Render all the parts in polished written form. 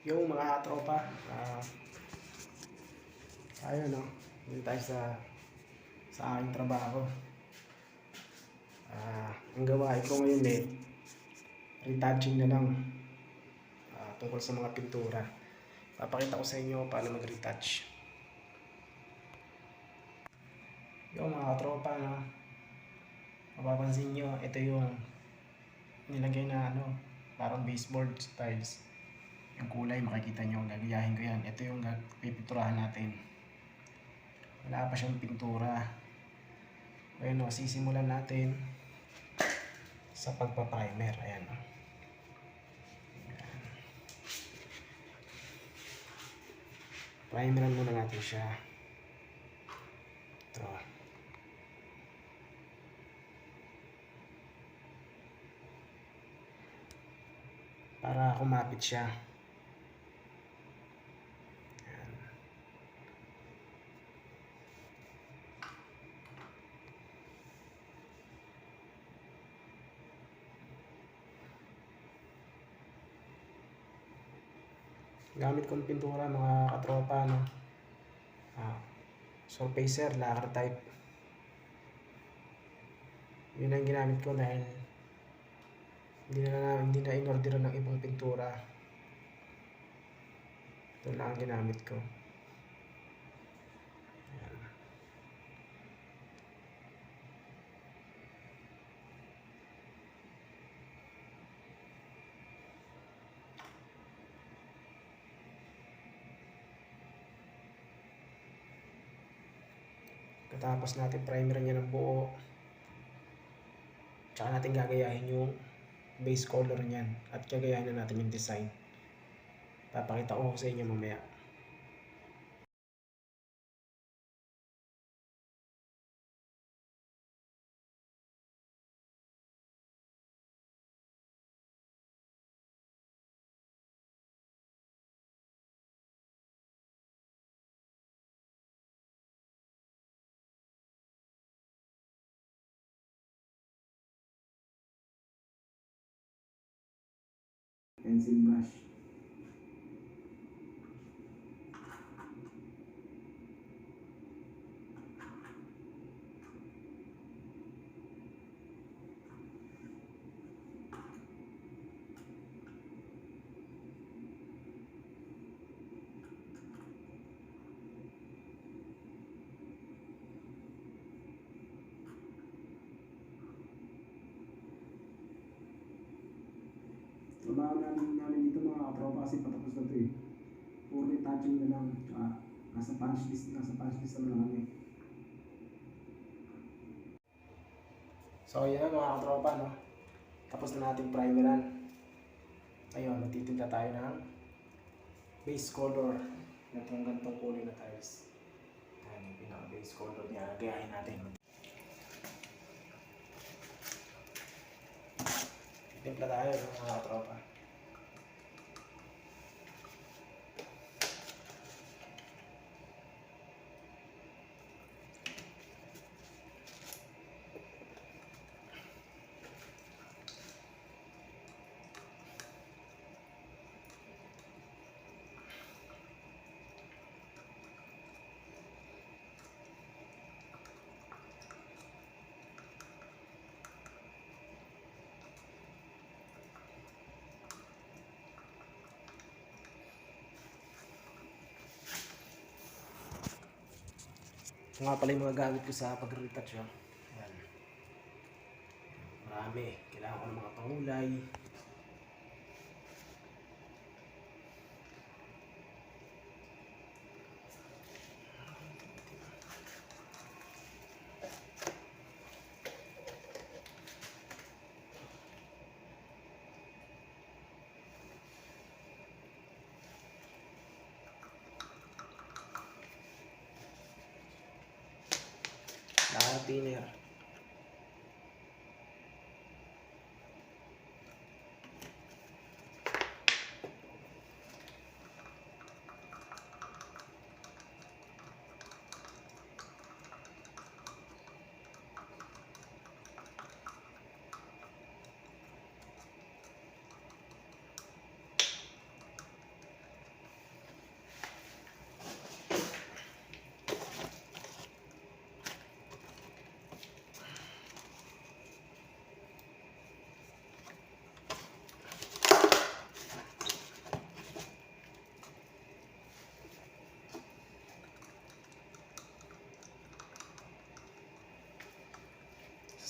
Yung mga tropa, ayun no, dito tayo sa aking trabaho. Ang gawain ko ngayon retouching na lang tungkol sa mga pintura. Papakita ko sa inyo paano mag-retouch. Yung mga tropa, no, mapapansin nyo, ito yung nilagay na parang baseboard tiles. Yung kulay, makikita nyo, gagayahin ko yan. Ito yung pipinturahan natin. Wala pa siyang pintura. Ayun o, sisimulan natin sa pagpa-primer. Ayan o. Primeran muna natin siya. Ito. Para kumapit siya. Gamit kong pintura mga katropa, no? Surfacer, lacquer type. Yun ang ginamit ko dahil hindi na in-orderan ng ibang pintura. Ito lang ang ginamit ko. Ayan. Katapos natin primer niya ng buo, tsaka natin gagayahin yung base color niyan at gagayahin na natin yung design. Papakita ko sa inyo mamaya. Pencil brush. Trabaho namin dito mga katropa kasi patapos na ito eh. Puro retouching na lang. Tsaka nasa punch list naman kami. So yan mga katropa, no? Tapos na natin primeran. Ayun, nagtitinda tayo ng base color. Gantong kulay na tiles. Ayan yung pinaka-base color niya. Gayahin natin. Timpla tayo mga katropa. Ito nga pala yung mga gamit ko sa pag-retouch. Ayan. Marami. Kailangan ko ng mga pangulay. Thinner.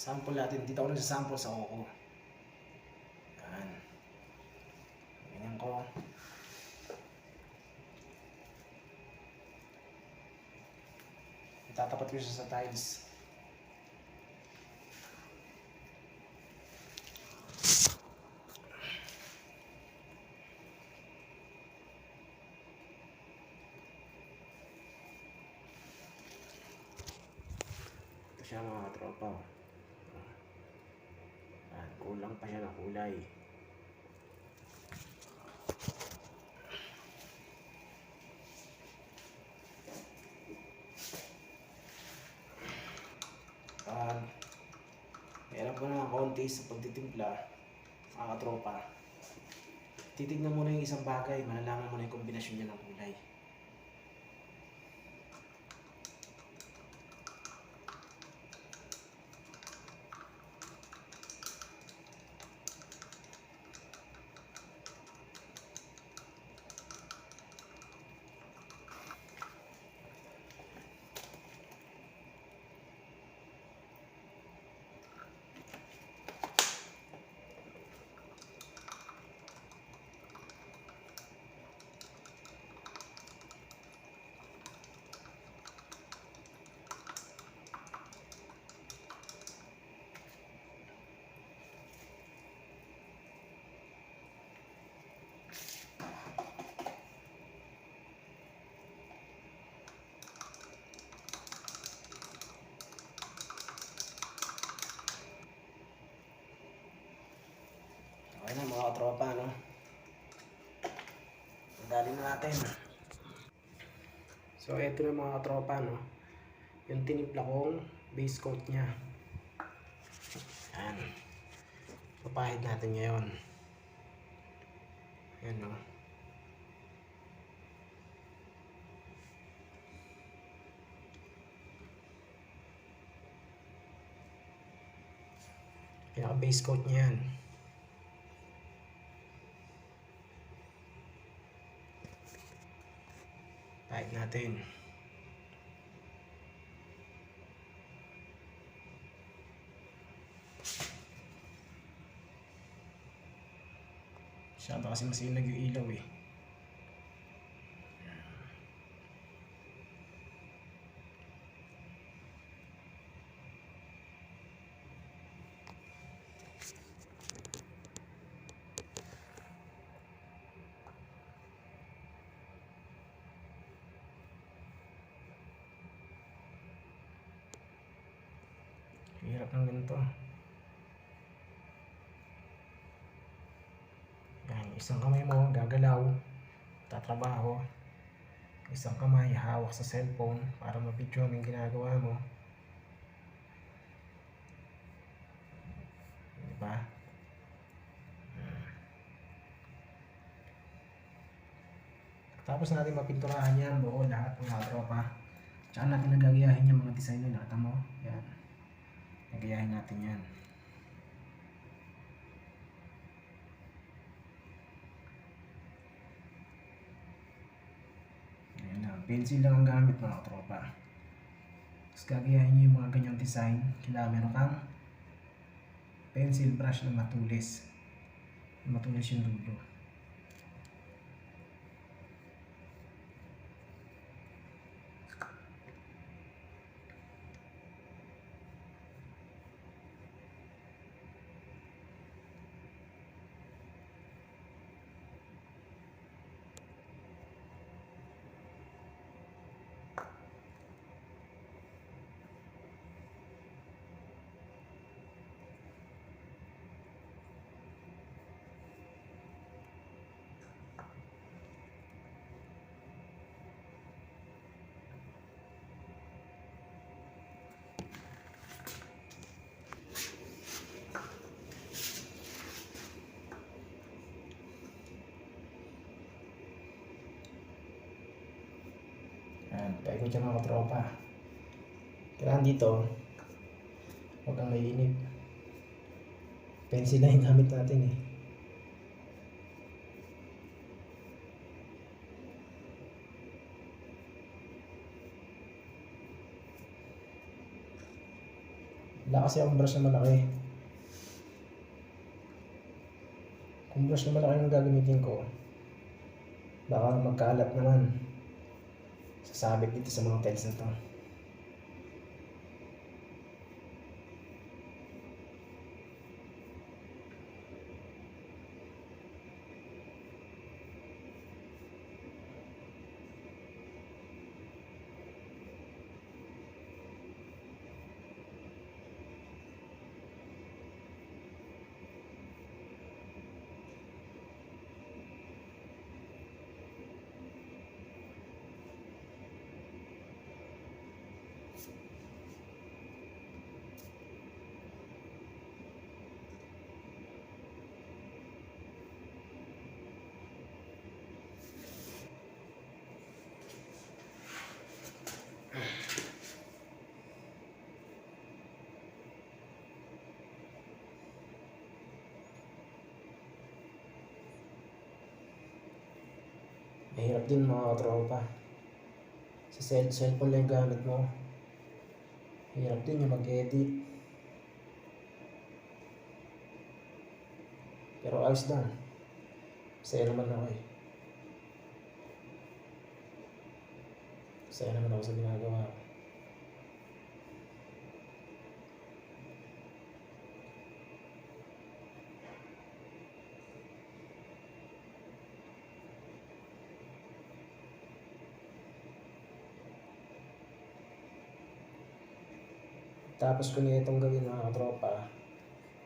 Sample natin. Dito ako nagsasample sa oo. Yan. Ganyan ko. Itatapat ko siya sa tiles. Ito siya mga tropa. Kulang pa siya ng kulay. Meron po na konti sa pagtitimpla, mga katropa. Titignan mo na yung isang bagay, malalaman mo na yung kombinasyon niya ng kulay. Okay na mga katropa, no? Dali na natin. So, eto na mga katropa, no? Yung tinimpla kong base coat niya. Yan. Papahid natin ngayon. Yan, no? Pinaka-base coat niya yan. Pahid natin. Masyado kasi masinag yung ilaw eh. Hirap ng ganito. Yan, isang kamay mo gagalaw, tatrabaho. Isang kamay hawak sa cellphone para ma-video mo yung ginagawa mo. Diba? Tapos natin mapinturahan yan buo lahat ng mga tropa. Tsaka natin nagagayahin yung mga design nyo. Nakita mo? Yan. Nagayahin natin yan. Ayan na. Pencil lang ang gamit mga tropa. Tapos gagayahin nyo yung mga ganyang design. Kailangan meron kang pencil brush na matulis. Matulis yung dulo. Ayan, paikot yung mga katropa. Kailangan dito, huwag kang mainip. Pencil na yung gamit natin eh. Wala kasi akong brush na malaki. Kung brush na malaki yung gagamitin ko, baka magkaalat naman. Sasabit dito sa mga tiles na to. Mahirap din mga katropa. Sa cellphone lang yung gamit mo. Mahirap din yung mag-edit. Pero ayos lang. Masaya naman ako eh. Masaya naman ako sa ginagawa ko. Tapos ko na itong gawin mga katropa,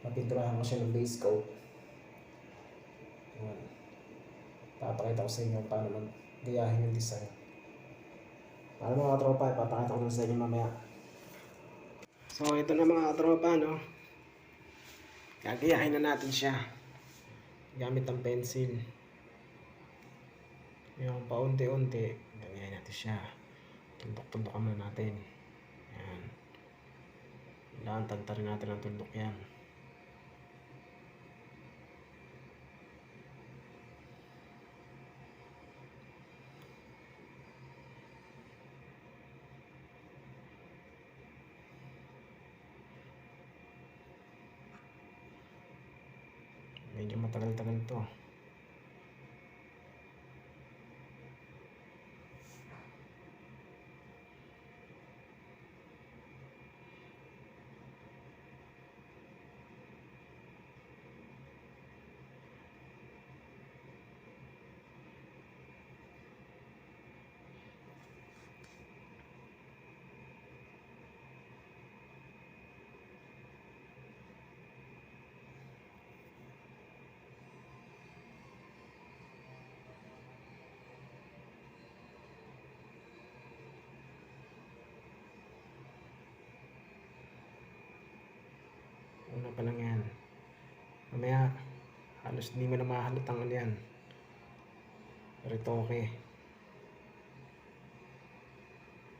mapinturahan ko siya ng base coat. Ayan. Papakita ko sa inyo paano mag-gayahin yung design. Para mga katropa, ipapakita ko sa inyo mamaya. So ito na mga katropa, no? Gagayahin na natin siya gamit ng pencil. Yung paunti-unti, gagayahin natin siya. Tundok-tundokan muna natin. Ayan. Kailangan tantarin natin ang tundok yan. Medyo matagal-tagal to. Una pa lang yan. Mamaya, halos hindi mo na mahalutang ano yan. Pero ito okay.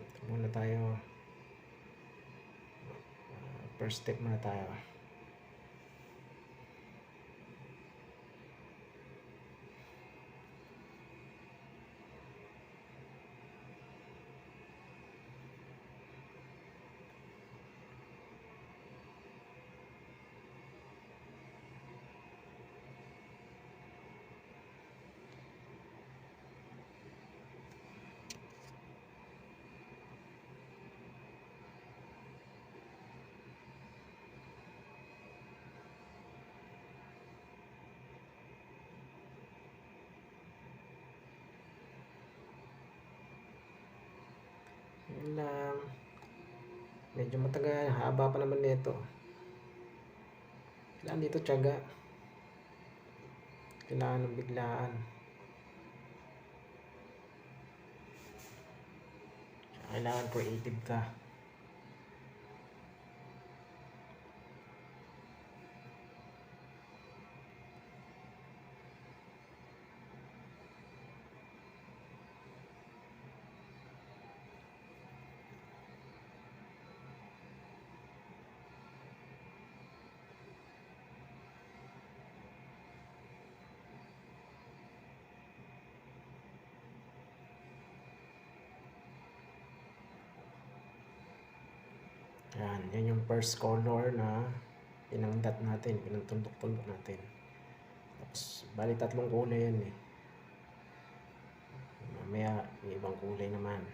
Ito muna tayo. First step muna tayo. Yun lang. Medyo matagal. Haba pa naman nito. Kailangan dito tiyaga. Kailangan ng biglaan. Kailangan creative ka. Yan yung first color na pinangdat natin, pinagtundok-tundok natin. Tapos, bali tatlong kulay yan eh. Mamaya, may ibang kulay naman.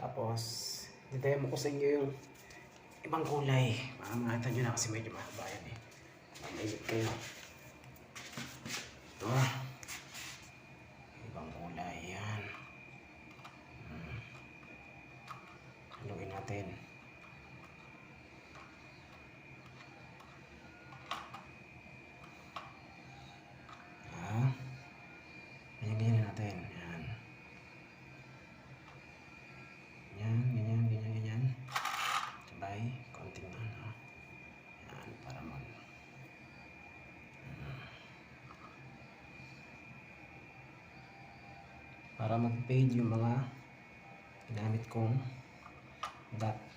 Tapos, didemo ko sa inyo yung ibang kulay. Para makita nyo na kasi medyo mahaba yan eh. Mamayip kayo. Ito. Ibang kulay yan. Haluin natin. Ganyan natin. Ganyan. Sabay, konting ano. Yan, para mag-fade yung mga ginamit kong dot.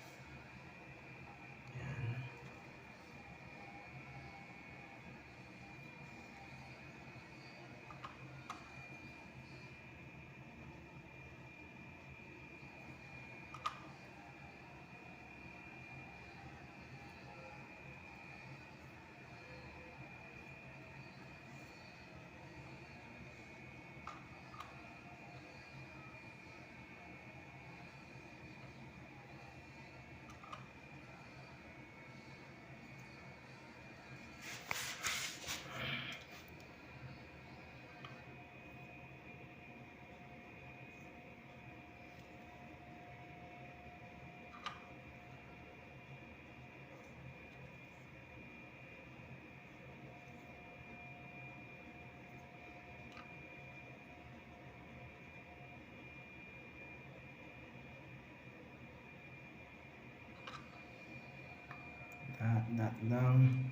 Dot lang.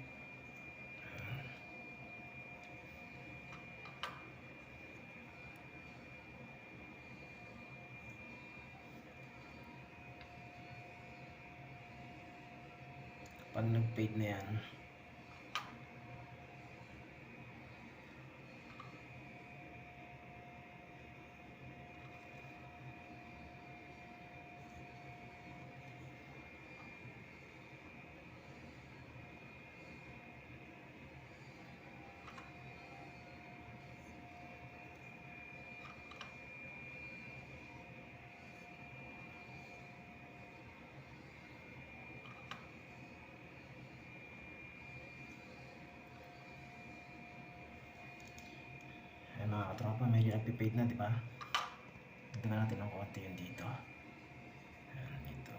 Pag nag-fade na yan, mga katropa, medyo nagpipade na, di ba? Tignan natin ng konti yun dito. Ayan, dito.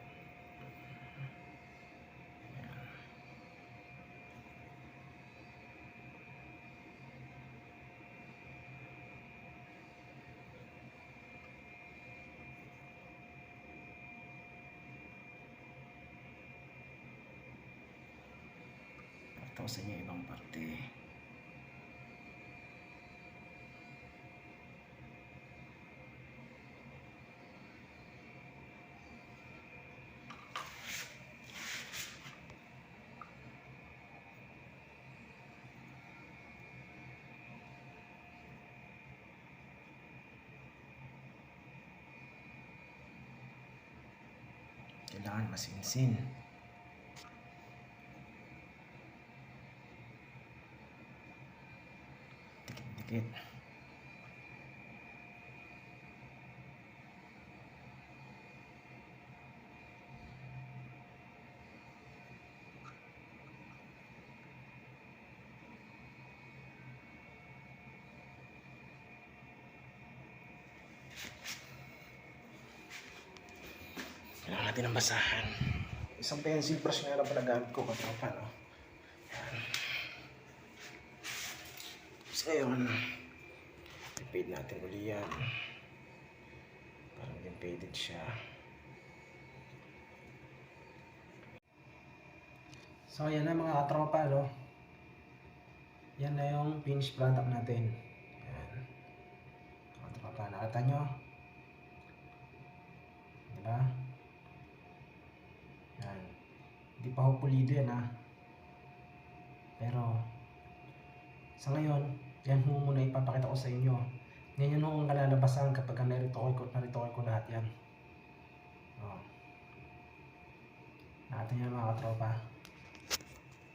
Ayan. Ito sa inyo ibang parte. Kailangan masinsin. Dikit-dikit. Kailangan natin ng basahan. Isang pencil brush nga lang pala gamit ko katropa, no? So ngayon, i-fade natin uli yan. Para maging faded siya. So yan na mga katropa, no? Yan na yung finished product natin. Yan. Katropa, nakita nyo? Diba? Yan. Hindi pa ho pulido yan, ha? Pero sa ngayon, yan ho muna ipapakita ko sa inyo. Yan yun ho ang kalalabasan kapag naritokoy ko lahat yan. Oh. Nakita nyo mga katropa.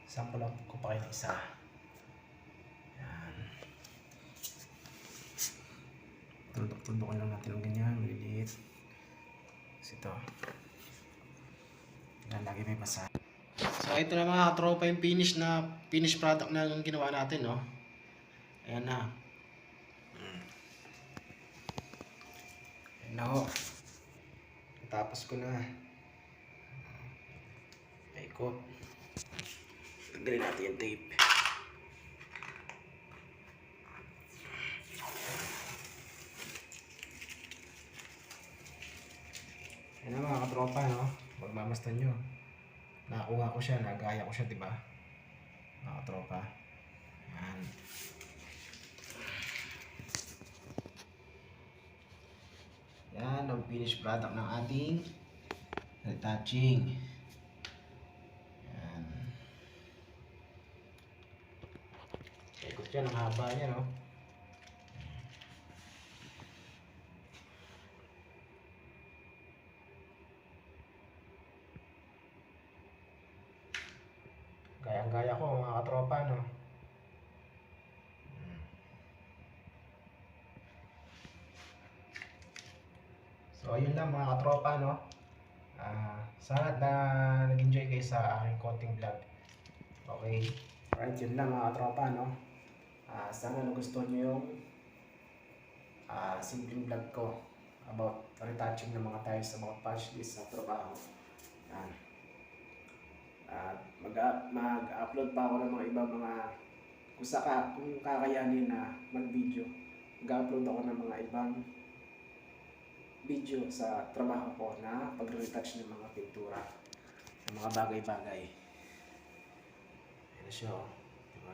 Sample lang ko pa kayo ng isa. Yan. Tuldok-tuldokin lang natin ng ganyan, maliliit. Kasi ito. Yan, lagi may basa. So ito na mga katropa yung finished product na yung ginawa natin, no? Ayan na. Ayan na ho. Tapos ko na. Paikot. Tanggalin natin yung tape. Ayan na mga katropa, no? Magmamastan nyo. Nakakuha ko siya, nagaya ko siya, diba? Mga katropa. Ayan. Yan ang finished product ng ating retouching. Yan. Ikot siya, ang haba niya, no? Gayang-gaya ko mga katropa, no? So, ayun lang mga katropa, no? Sana na nag-enjoy kayo sa aking konting vlog. Okay? Alright, yun lang mga katropa, no? Sana nagustuhan nyo yung simpleng vlog ko about retouching ng mga tiles sa mga patch list sa trabaho. Yan. Mag-upload pa ako ng mga ibang mga kung kakayanin na mag-video. Mag-upload ako ng mga ibang video sa trabaho ko na pag-retouch ng mga pintura, ng mga bagay-bagay. Ayan siya, diba?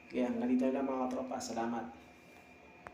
Kaya, ganito lang mga tropa. Salamat.